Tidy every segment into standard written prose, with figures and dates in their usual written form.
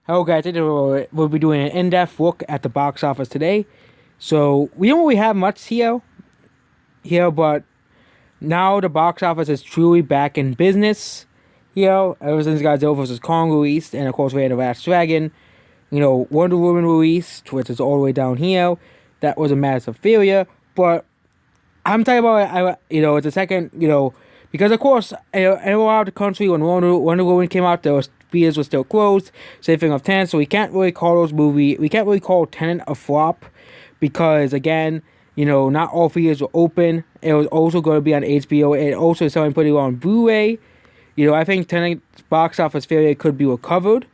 Hello guys, today we'll be doing an in-depth look at the box office today. So we don't really have much here, but now the box office is truly back in business. Ever since Godzilla vs. Kong released, and of course we had the Last Dragon, Wonder Woman released, which is all the way down here. That was a massive failure, but I'm talking about, it's a second, because of course, in a lot of the country, when Wonder Woman came out, there was theaters were still closed. Same thing of Tenet, so we can't really call Tenet a flop, because again, not all theaters were open. It was also going to be on HBO. It also is selling pretty well on Blu-ray. I think Tenet's box office failure could be recovered,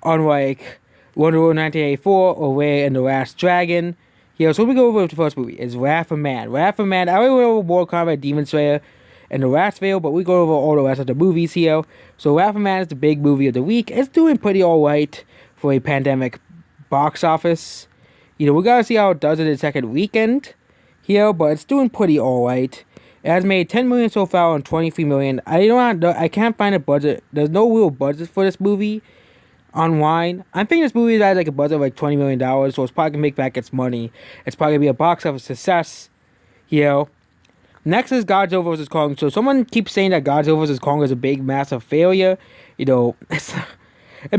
unlike Wonder Woman 1984 or Raya and the Last Dragon. So we go over the first movie. It's Rapha Man. Rapha Man, I already went over Mortal Kombat, Demon Slayer, and the last video, but we go over all the rest of the movies here. So Rapha Man is the big movie of the week. It's doing pretty alright for a pandemic box office. We gotta see how it does in the second weekend here, but it's doing pretty alright. It has made 10 million so far and 23 million. I can't find a budget. There's no real budget for this movie online. I think this movie has like a budget of like $20 million, so it's probably gonna make back its money. It's probably gonna be a box office success. Next is Godzilla vs. Kong. So someone keeps saying that Godzilla vs. Kong is a big, massive failure. It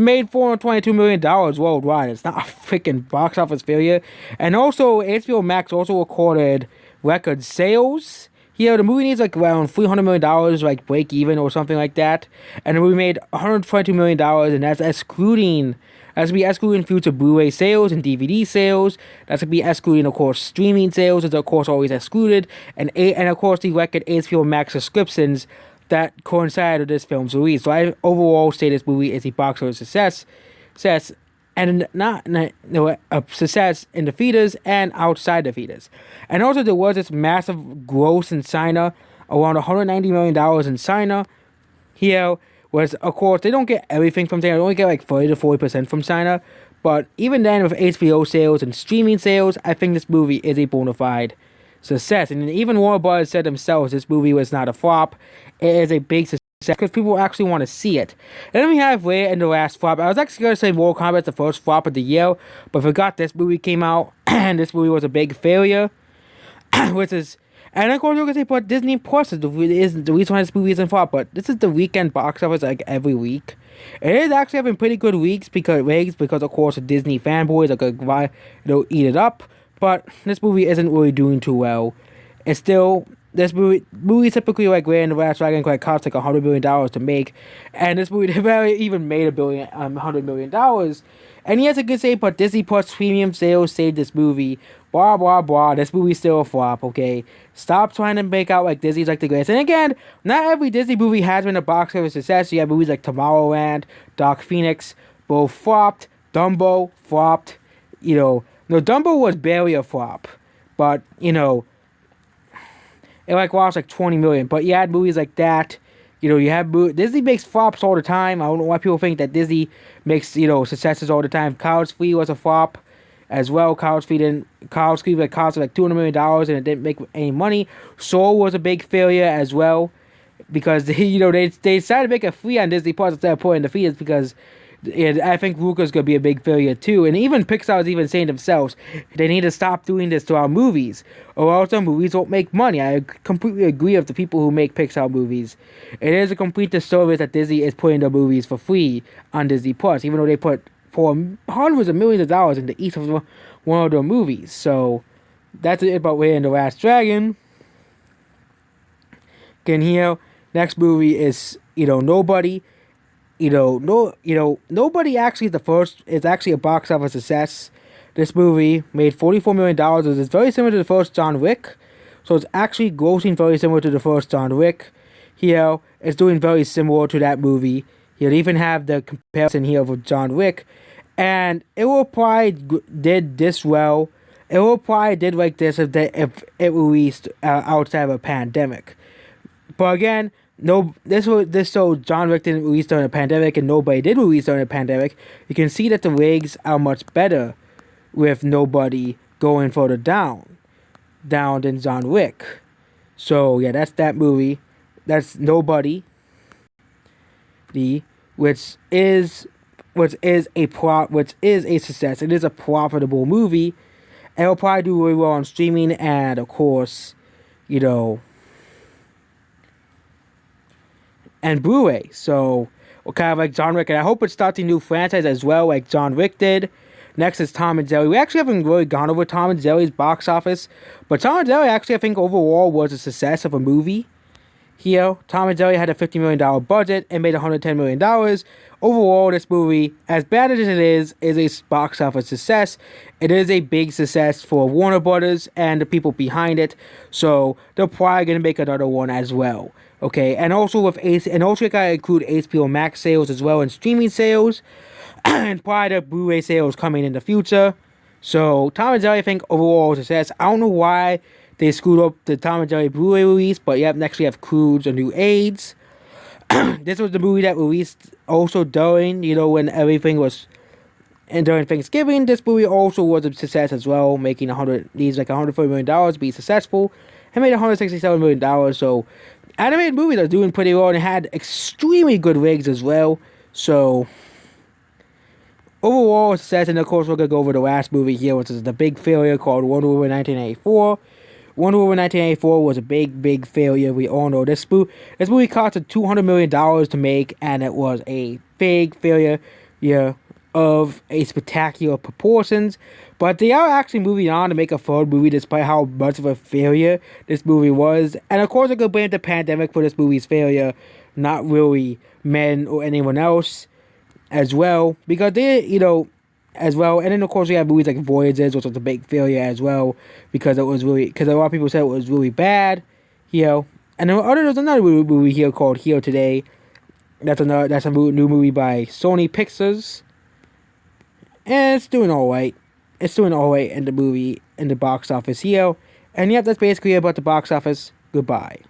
made $422 million worldwide. It's not a freaking box office failure. And also, HBO Max also recorded record sales. The movie needs like around $300 million, like break even or something like that. And the movie made $122 million, and that's excluding future Blu-ray sales and DVD sales. That's gonna be excluding, of course, streaming sales is of course always excluded, and of course the record HBO Max subscriptions that coincide with this film's release. So I overall say this movie is a box office success, and a success in the theaters and outside the theaters. And also there was this massive gross in China, around $190 million in China. Was, of course, they don't get everything from China. They only get like 30 to 40% from China. But even then, with HBO sales and streaming sales, I think this movie is a bona fide success. And even Warner Bros. Said themselves this movie was not a flop. It is a big success because people actually want to see it. And then we have Raya and the Last Flop. I was actually going to say Mortal Kombat the first flop of the year, but forgot this movie came out and this movie was a big failure. which is And of course, you're gonna say, but Disney Plus is the reason why this movie isn't flop. But this is the weekend box office like every week. It is actually having pretty good weeks because of course the Disney fanboys are gonna eat it up. But this movie isn't really doing too well. It's still this movie typically like Raya and the Last Dragon costs like $100 million to make, and this movie never even made $100 million. And yes, I could say, but Disney Plus premium sales saved this movie. Blah blah blah. This movie's still a flop. Okay, stop trying to make out like Disney's like the greatest. And again, not every Disney movie has been a box office success. You have movies like Tomorrowland, Dark Phoenix, both flopped. Dumbo flopped. No, Dumbo was barely a flop, but it like lost like 20 million. But you had movies like that. Disney makes flops all the time. I don't know why people think that Disney makes successes all the time. College Free was a flop as well. College Free cost like $200 million and it didn't make any money. Soul was a big failure as well because they decided to make it free on Disney Plus instead of putting the fees because I think Luca's gonna be a big failure too. And even Pixar is even saying themselves they need to stop doing this to our movies, or else our movies won't make money. I completely agree with the people who make Pixar movies. It is a complete disservice that Disney is putting their movies for free on Disney Plus, even though they put for hundreds of millions of dollars into each of one of their movies. So that's it about Raya and the Last Dragon. Again, here next movie is Nobody. Nobody actually is actually a box office success. This movie made $44 million. It's very similar to the first John Wick. So it's actually grossing very similar to the first John Wick. Here, it's doing very similar to that movie. You even have the comparison here with John Wick. And it will probably did this well. It will probably did like this if it released outside of a pandemic. But again, so John Wick didn't release during a pandemic and Nobody did release during a pandemic. You can see that the rigs are much better with Nobody going further down than John Wick. So yeah, that's that movie. That's Nobody, which is which is a success. It is a profitable movie. And it'll probably do really well on streaming and, of course, you know, and Blu-ray. So, kind of like John Wick. And I hope it starts a new franchise as well, like John Wick did. Next is Tom and Jerry. We actually haven't really gone over Tom and Jerry's box office. But Tom and Jerry actually, I think, overall was a success of a movie. Here, Tom and Jerry had a $50 million budget and made $110 million. Overall, this movie, as bad as it is a box office success. It is a big success for Warner Brothers and the people behind it. So, they're probably going to make another one as well. Okay, and also with you gotta include HBO Max sales as well and streaming sales. And probably the Blu-ray sales coming in the future. So, Tom and Jerry, I think, overall success. I don't know why they screwed up the Tom and Jerry Blu-ray release, but yep, next we have Croods, A New AIDS. This was the movie that released also during, when everything was, and during Thanksgiving. This movie also was a success as well, making $140 million to be successful, and made $167 million. So, animated movies are doing pretty well and had extremely good rigs as well. So, overall success, and of course we're going to go over the last movie here, which is the big failure called Wonder Woman 1984. Wonder Woman 1984 was a big failure. We all know this movie cost $200 million to make, and it was a big failure, of a spectacular proportions. But they are actually moving on to make a third movie, despite how much of a failure this movie was. And of course, I could blame the pandemic for this movie's failure, not really men or anyone else, as well, because they, as well. And then of course we have movies like Voyages, which was a big failure as well, because a lot of people said it was really bad, And then there's another movie here called Here Today. That's a new movie by Sony Pictures, and it's doing all right. It's doing all right in the box office here. And yep, that's basically about the box office. Goodbye.